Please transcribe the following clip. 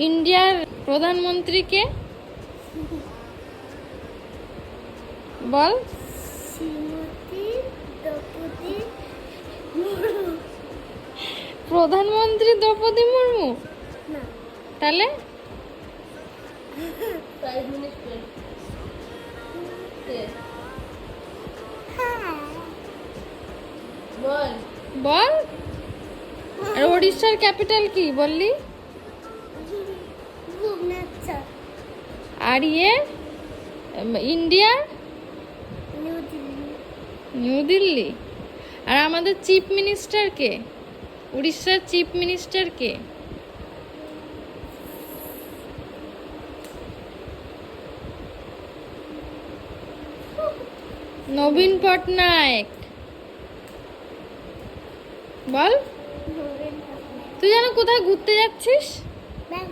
ইন্ডিয়ার প্রধানমন্ত্রীকে বল। শ্রীমতী দ্রৌপদী মুর্মু। প্রধানমন্ত্রী দ্রৌপদী মুর্মু? না, তাহলে প্রাইম মিনিস্টার কে? হ্যাঁ, বল। বল। আর ওড়িশার ক্যাপিটাল কি বললি? ভুবনেশ্বর। আর India? New Delhi. New Delhi. আর আমাদের চিফ মিনিস্টার কে? উড়িষ্যার চিফ মিনিস্টার কে? নবীন পটনায়ক। বল। নরেন্দ্র মোদী। তুই যেন কোথায় ঘুরতে যাচ্ছিস?